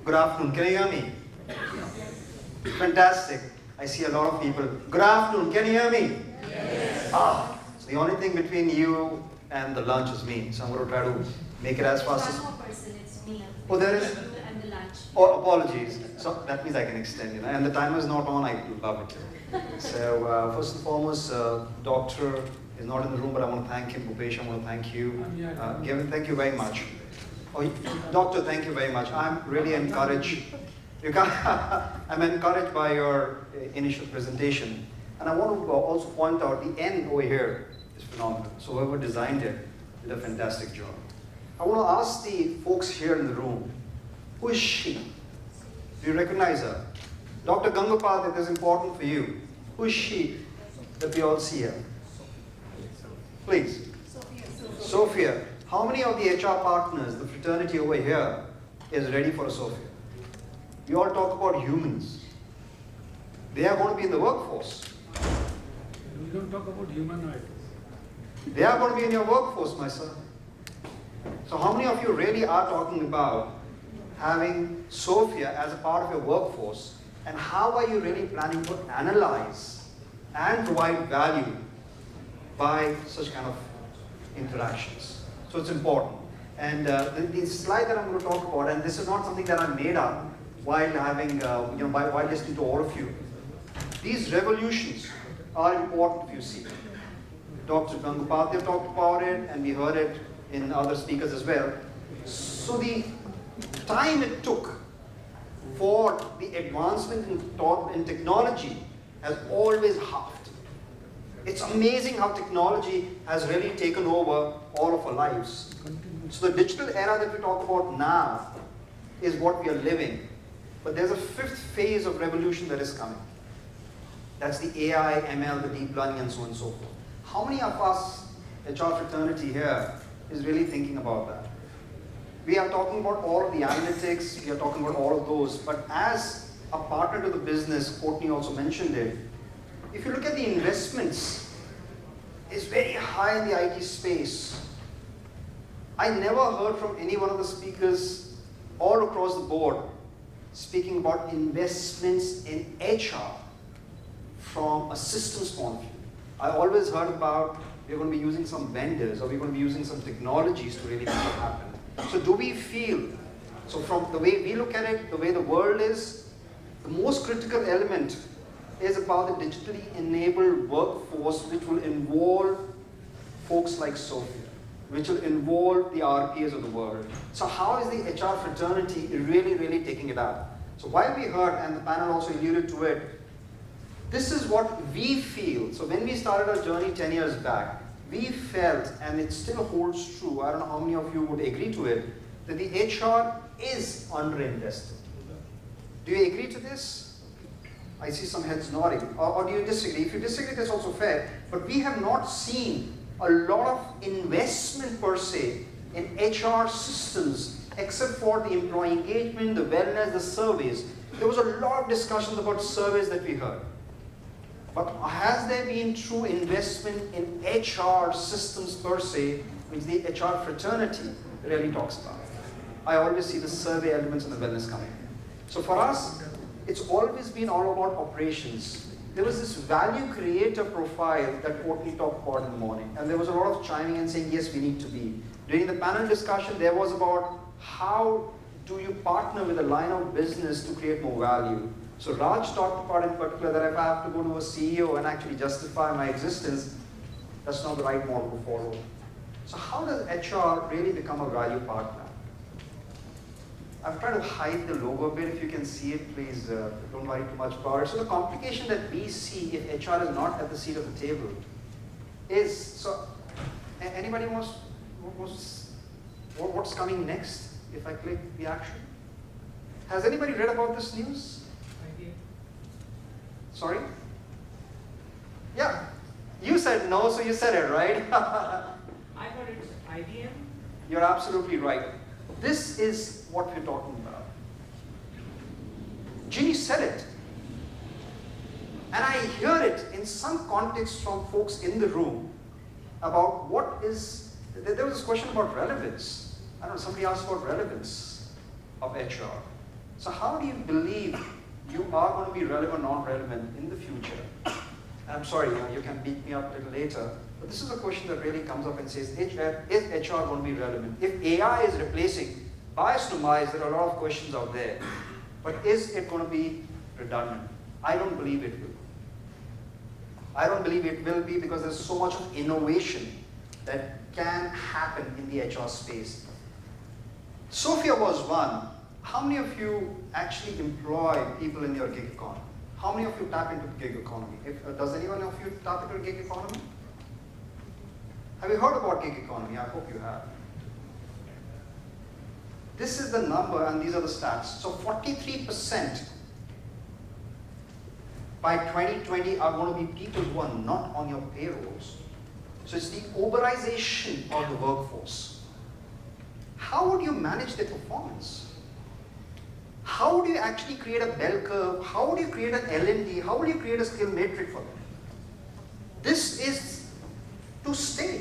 Good afternoon. Can you hear me? Fantastic. I see a lot of people. Good afternoon. Can you hear me? Yes. So the only thing between you and the lunch is me. So I'm going to try to make it as fast as. One more person, it's me. Oh, there is. You and the lunch. Oh, apologies. So that means I can extend, and the timer is not on. I love it. So first and foremost, doctor is not in the room, but I want to thank him. Bhupesh, I want to thank you. Gavin, thank you very much. Oh, doctor, thank you very much. I'm really encouraged. I'm encouraged by your initial presentation, and I want to also point out the end over here is phenomenal. So whoever designed it did a fantastic job. I want to ask the folks here in the room, who is she? Do you recognize her? Dr. Gangapal, it is important for you. Who is she that we all see here? Please. Sophia. How many of the HR partners, the fraternity over here, is ready for a Sophia? We all talk about humans. They are going to be in the workforce. We don't talk about humanoid. They are going to be in your workforce, my son. So how many of you really are talking about having Sophia as a part of your workforce, and how are you really planning to analyze and provide value by such kind of interactions? So it's important. And the slide that I'm going to talk about, and this is not something that I made up while having, while listening to all of you. These revolutions are important if you see. Dr. Gangapal talked about it, and we heard it in other speakers as well. So the time it took for the advancement in technology has always halved. It's amazing how technology has really taken over all of our lives. So the digital era that we talk about now is what we are living. But there's a fifth phase of revolution that is coming. That's the AI, ML, the deep learning, and so on and so forth. How many of us, HR fraternity here, is really thinking about that? We are talking about all of the analytics, we are talking about all of those, but as a partner to the business, Courtney also mentioned it, if you look at the investments, it's very high in the IT space. I never heard from any one of the speakers all across the board speaking about investments in HR from a systems point of view. I always heard about we're going to be using some vendors, or we're going to be using some technologies to really make it happen. So do we feel, so from the way we look at it, the way the world is, the most critical element is about the digitally enabled workforce, which will involve folks like Sophia, which will involve the RPAs of the world. So how is the HR fraternity really, really taking it up? So while we heard, and the panel also alluded to it, this is what we feel. So when we started our journey 10 years back, we felt, and it still holds true, I don't know how many of you would agree to it, that the HR is underinvested. Do you agree to this? I see some heads nodding. Or do you disagree? If you disagree, that's also fair. But we have not seen a lot of investment per se in HR systems, except for the employee engagement, the wellness, the surveys. There was a lot of discussions about surveys that we heard. But has there been true investment in HR systems per se, which the HR fraternity really talks about? I always see the survey elements and the wellness coming. So for us, it's always been all about operations. There was this value creator profile that Courtney talked about in the morning, and there was a lot of chiming and saying, yes, we need to be. During the panel discussion, there was about how do you partner with a line of business to create more value. So Raj talked about in particular that if I have to go to a CEO and actually justify my existence, that's not the right model to follow. So how does HR really become a value partner? I've tried to hide the logo a bit. If you can see it, please don't worry too much about it. So the complication that we see if HR is not at the seat of the table is, so anybody what's coming next if I click the action? Has anybody read about this news? Sorry? Yeah. You said no, so you said it, right? I thought it's IBM. You're absolutely right. This is what we're talking about. Ginny said it. And I hear it in some context from folks in the room about what is, there was this question about relevance. I don't know, somebody asked about relevance of HR. So how do you believe you are going to be relevant or non-relevant in the future? And I'm sorry, you can beat me up a little later, but this is a question that really comes up and says, is HR going to be relevant? If AI is replacing bias to mice, there are a lot of questions out there. But is it going to be redundant? I don't believe it will. I don't believe it will be, because there's so much of innovation that can happen in the HR space. Sophia was one. How many of you actually employ people in your gig economy? How many of you tap into the gig economy? Does anyone of you tap into the gig economy? Have you heard about gig economy? I hope you have. This is the number, and these are the stats. So 43% by 2020 are going to be people who are not on your payrolls. So it's the Uberization of the workforce. How would you manage their performance? How would you actually create a bell curve? How would you create an L&D? How would you create a skill matrix for them? This is to stay.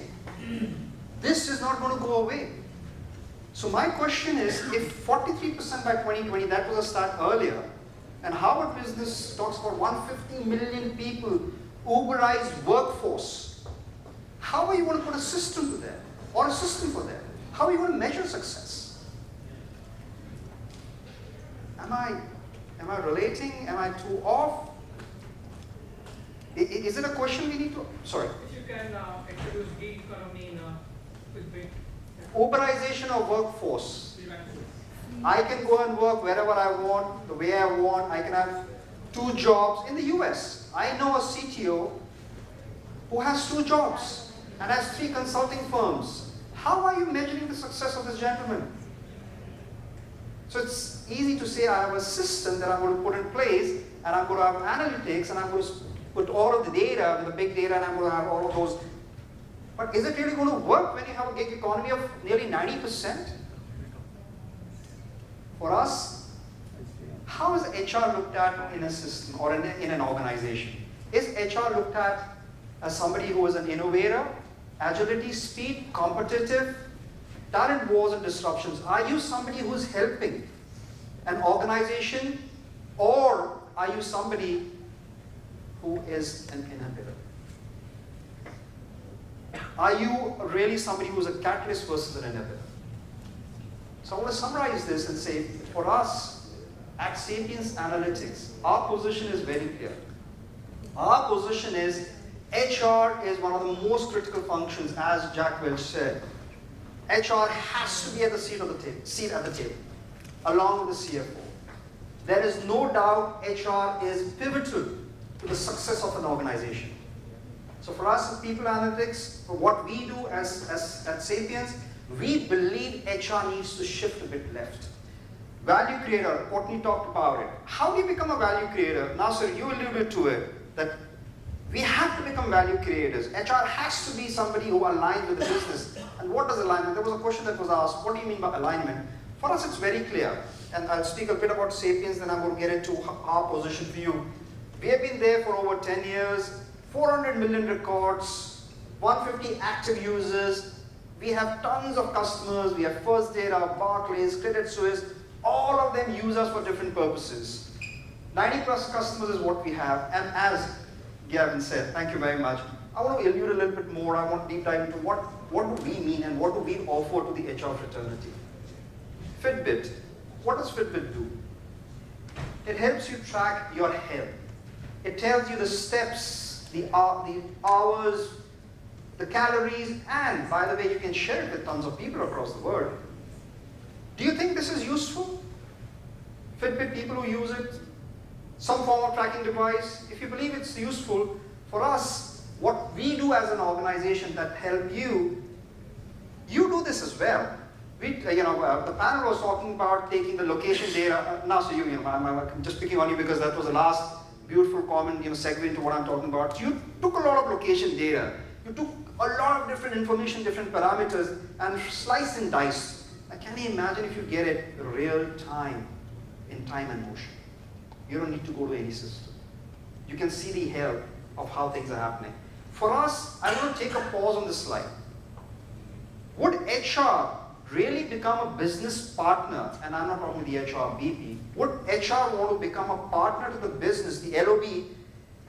This is not going to go away. So my question is, if 43% by 2020, that was a start earlier, and Harvard Business talks about 150 million people, Uberized workforce, how are you going to put a system to them, or a system for them? How are you going to measure success? Am I relating? Am I too off? Is it a question we need to, sorry. If you can introduce gig economy in a quick bit. Uberization of workforce. I can go and work wherever I want, the way I want. I can have 2 jobs in the US. I know a CTO who has 2 jobs and has 3 consulting firms. How are you measuring the success of this gentleman? So it's easy to say I have a system that I'm going to put in place, and I'm going to have analytics, and I'm going to put all of the data, the big data, and I'm going to have all of those. But is it really going to work when you have a gig economy of nearly 90%? For us, how is HR looked at in a system or in an organization? Is HR looked at as somebody who is an innovator, agility, speed, competitive, talent wars and disruptions? Are you somebody who is helping an organization, or are you somebody who is an inhibitor? Are you really somebody who's a catalyst versus an inhibitor? So I want to summarize this and say, for us at Sapience Analytics, our position is very clear. Our position is HR is one of the most critical functions, as Jack Welch said. HR has to be at the seat at the table, along with the CFO. There is no doubt HR is pivotal to the success of an organization. So for us as People Analytics, for what we do at Sapience, we believe HR needs to shift a bit left. Value creator, Courtney talked about it. How do you become a value creator? Nasser, you alluded to it, that we have to become value creators. HR has to be somebody who aligns with the business. And what does alignment? There was a question that was asked, what do you mean by alignment? For us, it's very clear. And I'll speak a bit about Sapience, then I'm going to get into our position for you. We have been there for over 10 years, 400 million records, 150 active users. We have tons of customers. We have First Data, Barclays, Credit Suisse. All of them use us for different purposes. 90 plus customers is what we have. And as Gavin said, thank you very much, I want to allude a little bit more. I want to deep dive into what do we mean and what do we offer to the HR fraternity. Fitbit. What does Fitbit do? It helps you track your health. It tells you the steps, the hours, the calories, and by the way, you can share it with tons of people across the world. Do you think this is useful? Fitbit people who use it, some form of tracking device, if you believe it's useful, for us, what we do as an organization that help you do this as well. The panel was talking about taking the location data. I'm just picking on you because that was the last beautiful comment, segue into what I'm talking about. You took a lot of location data. You took a lot of different information, different parameters, and sliced and diced. Can you imagine if you get it real time, in time and motion? You don't need to go to any system. You can see the health of how things are happening. For us, I want to take a pause on this slide. Would HR really become a business partner, and I'm not talking the HR BP, would HR want to become a partner to the business, the LOB,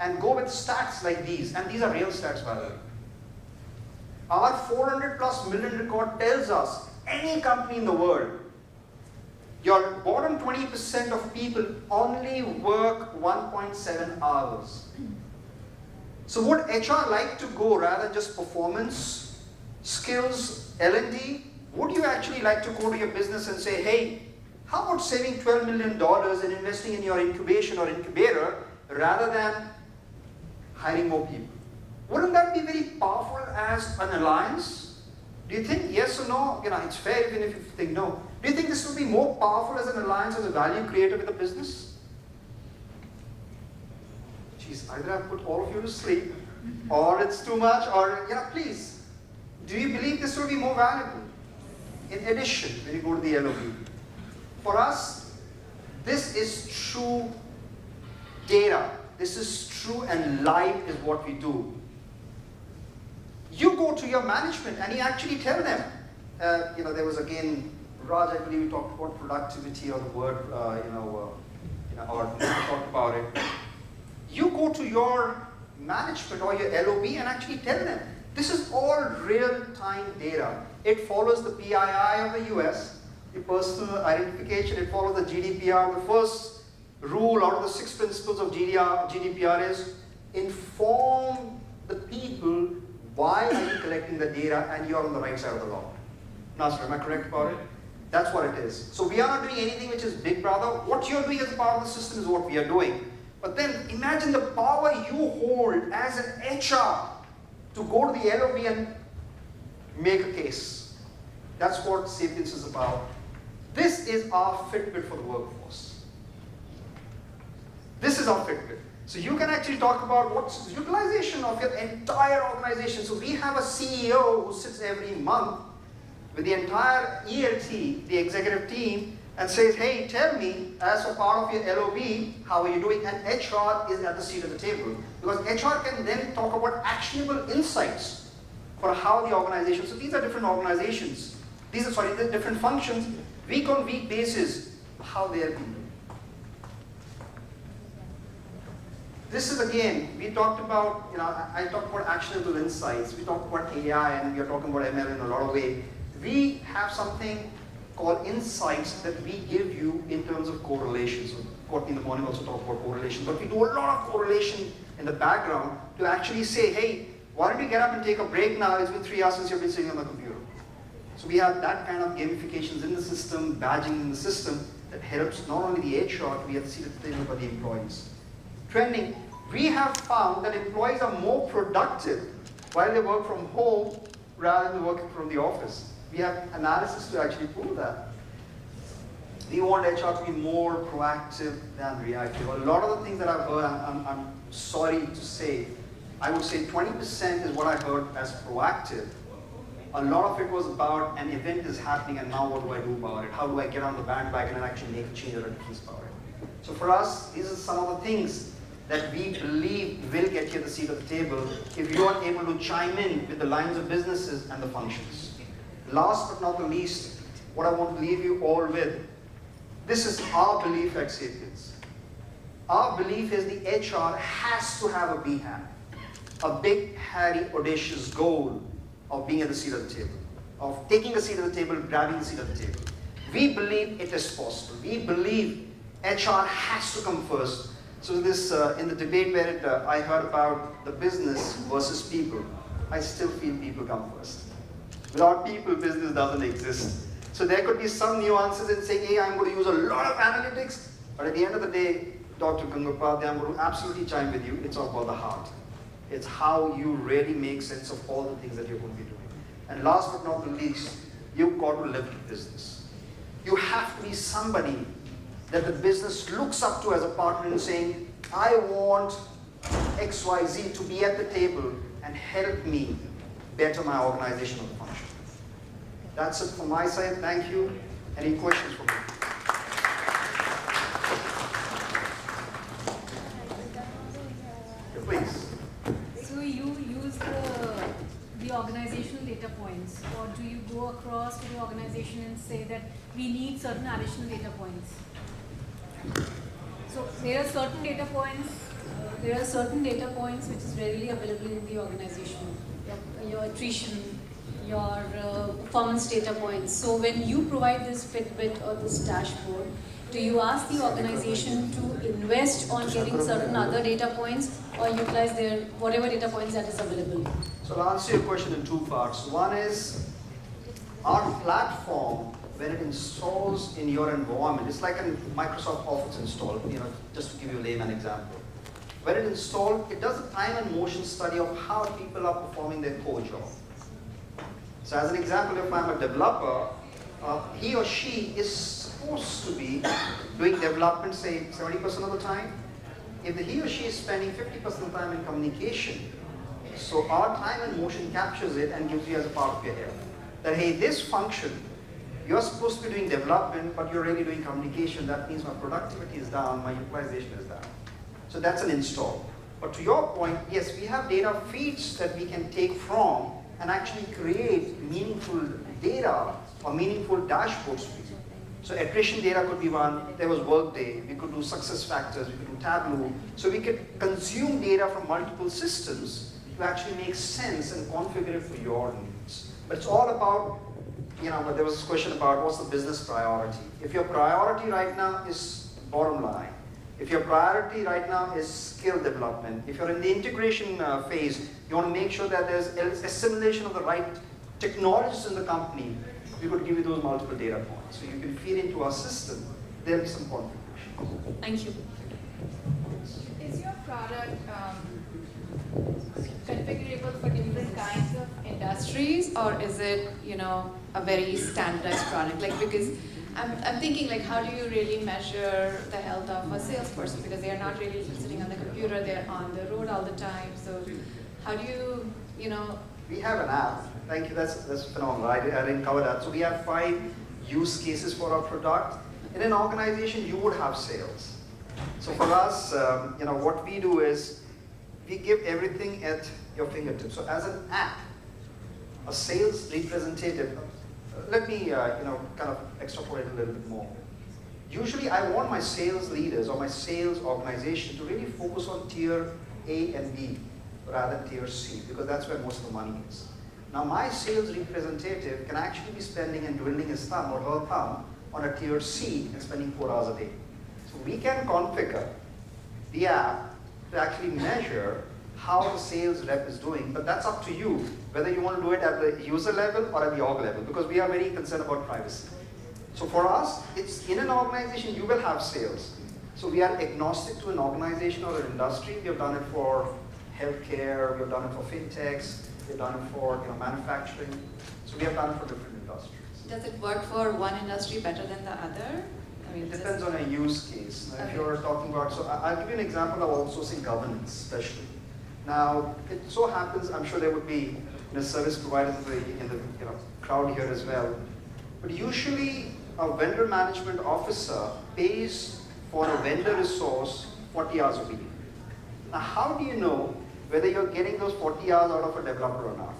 and go with stats like these? And these are real stats, by the way. Our 400 plus million record tells us any company in the world, your bottom 20% of people only work 1.7 hours. So would HR like to go rather than just performance, skills, L&D? Would you actually like to go to your business and say, hey, how about saving $12 million and investing in your incubation or incubator rather than hiring more people? Wouldn't that be very powerful as an alliance? Do you think yes or no? It's fair even if you think no. Do you think this would be more powerful as an alliance, as a value creator with a business? Geez, either I've put all of you to sleep, or it's too much, or please. Do you believe this will be more valuable? In addition, when you go to the LOB, for us, this is true data. This is true and live is what we do. You go to your management and you actually tell them. There was again, Raj, I believe we talked about productivity or the word, or we talked about it. You go to your management or your LOB and actually tell them, this is all real-time data. It follows the PII of the US, the personal identification, it follows the GDPR. The first rule out of the 6 principles of GDPR is inform the people why are you collecting the data and you're on the right side of the law. Nasser, am I correct about it? That's what it is. So we are not doing anything which is big brother. What you're doing as a part of the system is what we are doing. But then imagine the power you hold as an HR to go to the LOB and make a case. That's what Sapience is about. This is our Fitbit for the workforce. This is our Fitbit. So you can actually talk about what's the utilization of your entire organization. So we have a CEO who sits every month with the entire ELT, the executive team, and says, hey, tell me, as a part of your LOB, how are you doing? And HR is at the seat of the table. Because HR can then talk about actionable insights for how the organization, so these are different organizations. These are different functions, week on week basis, how they are being. This is again, we talked about, I talked about actionable insights, we talked about AI, and we are talking about ML in a lot of ways. We have something called insights that we give you in terms of correlations. So Courtney in the morning also talked about correlation, but we do a lot of correlation in the background to actually say, hey, why don't we get up and take a break now? It's been 3 hours since you've been sitting on the computer. So we have that kind of gamifications in the system, badging in the system that helps not only the HR to be at the seat of the table, but the employees. Trending, we have found that employees are more productive while they work from home rather than working from the office. We have analysis to actually prove that. We want HR to be more proactive than reactive. A lot of the things that I've heard, I'm sorry to say, I would say 20% is what I heard as proactive. A lot of it was about an event is happening and now what do I do about it? How do I get on the bandwagon and actually make a change or a difference about it? So for us, these are some of the things that we believe will get you at the seat of the table if you are able to chime in with the lines of businesses and the functions. Last but not the least, what I want to leave you all with, this is our belief at Sapience. Our belief is the HR has to have a BHAG, a big, hairy, audacious goal of being at the seat of the table, of taking a seat at the table, grabbing the seat at the table. We believe it is possible. We believe HR has to come first. So this, in the debate where I heard about the business versus people, I still feel people come first. Without people, business doesn't exist. So there could be some nuances in saying, hey, I'm going to use a lot of analytics, but at the end of the day, Dr. Gangopadhyay, I'm going to absolutely chime with you. It's all about the heart. It's how you really make sense of all the things that you're going to be doing. And last but not the least, you've got to live the business. You have to be somebody that the business looks up to as a partner and saying, I want XYZ to be at the table and help me better my organizational function. That's it from my side. Thank you. Any questions for me? Please. So you use the organizational data points points, or do you go across to the organization and say that we need certain additional data points? So there are certain data points. There are certain data points which is readily available in the organization. Your attrition, your performance data points. So when you provide this Fitbit or this dashboard, do you ask the organization to invest on getting certain other data points or utilize their whatever data points that is available? So I'll answer your question in two parts. One is our platform, when it installs in your environment, it's like a Microsoft Office install, just to give you a layman example. When it installed, it does a time and motion study of how people are performing their core job. So as an example, if I'm a developer, he or she is supposed to be doing development, say 70% of the time. If he or she is spending 50% of the time in communication, so our time and motion captures it and gives you as a part of your head. That hey, this function, you're supposed to be doing development, but you're really doing communication. That means my productivity is down, my utilization is down. So that's an install. But to your point, yes, we have data feeds that we can take from and actually create meaningful data or meaningful dashboards for you. So attrition data could be one. There was Workday. We could do success factors. We could do Tableau. So we could consume data from multiple systems to actually make sense and configure it for your needs. But it's all about, but there was this question about what's the business priority. If your priority right now is bottom line, if your priority right now is skill development, if you're in the integration phase, you want to make sure that there's assimilation of the right technologies in the company, we could give you those multiple data points. So you can feed into our system, there'll be some configuration. Thank you. Is your product configurable for different kinds of industries, or is it, a very standardized product? Because I'm thinking, how do you really measure the health of a salesperson? Because they are not really sitting on the computer, they're on the road all the time. So how do you, We have an app. Thank you, that's phenomenal. I didn't cover that. So we have 5 use cases for our product. In an organization, you would have sales. So for us, what we do is we give everything at your fingertips. So as an app, a sales representative, let me kind of extrapolate a little bit more. Usually I want my sales leaders or my sales organization to really focus on tier A and B rather than tier C, because that's where most of the money is. Now my sales representative can actually be spending and dwindling his thumb or her thumb on a tier C and spending 4 hours a day. So we can configure the app to actually measure how the sales rep is doing, but that's up to you, whether you want to do it at the user level or at the org level, because we are very concerned about privacy. So for us, it's in an organization, you will have sales. So we are agnostic to an organization or an industry. We have done it for healthcare, we have done it for fintechs, we have done it for manufacturing. So we have done it for different industries. does it work for one industry better than the other? It depends on a use case. Now, if you're talking about, so I'll give you an example of outsourcing governance, especially. Now, it so happens, I'm sure there would be service providers in the crowd here as well. But usually, a vendor management officer pays for a vendor resource 40 hours a week. Now, how do you know whether you're getting those 40 hours out of a developer or not?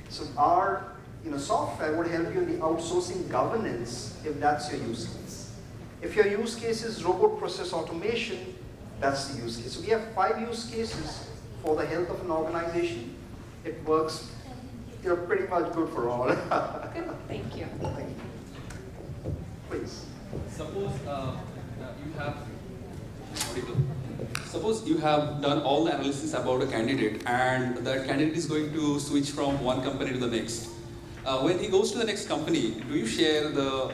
So our software would help you in the outsourcing governance if that's your use case. If your use case is robot process automation, that's the use case. So we have 5 use cases for the health of an organization. It works pretty much good for all. Good, thank you. Thank you. Please. Suppose you have done all the analysis about a candidate, and that candidate is going to switch from one company to the next. When he goes to the next company, do you share the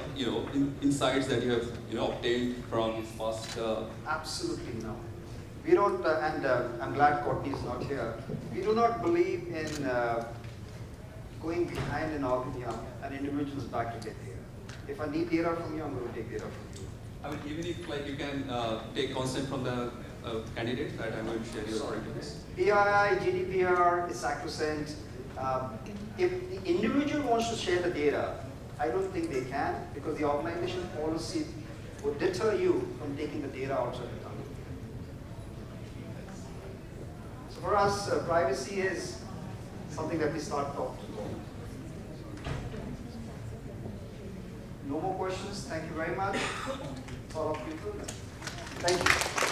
insights that you have obtained from his past? Absolutely no. We don't, and I'm glad Courtney is not here. We do not believe in going behind an individual's back to get data. If I need data from you, I'm going to take data from you. I mean, even if you can take consent from the candidate, that I'm going to share your details. PII, GDPR is sacrosanct. If the individual wants to share the data, I don't think they can, because the organization policy would deter you from taking the data outside the company. So for us, privacy is something that we start talking about. No more questions. Thank you very much. All of you. Thank you.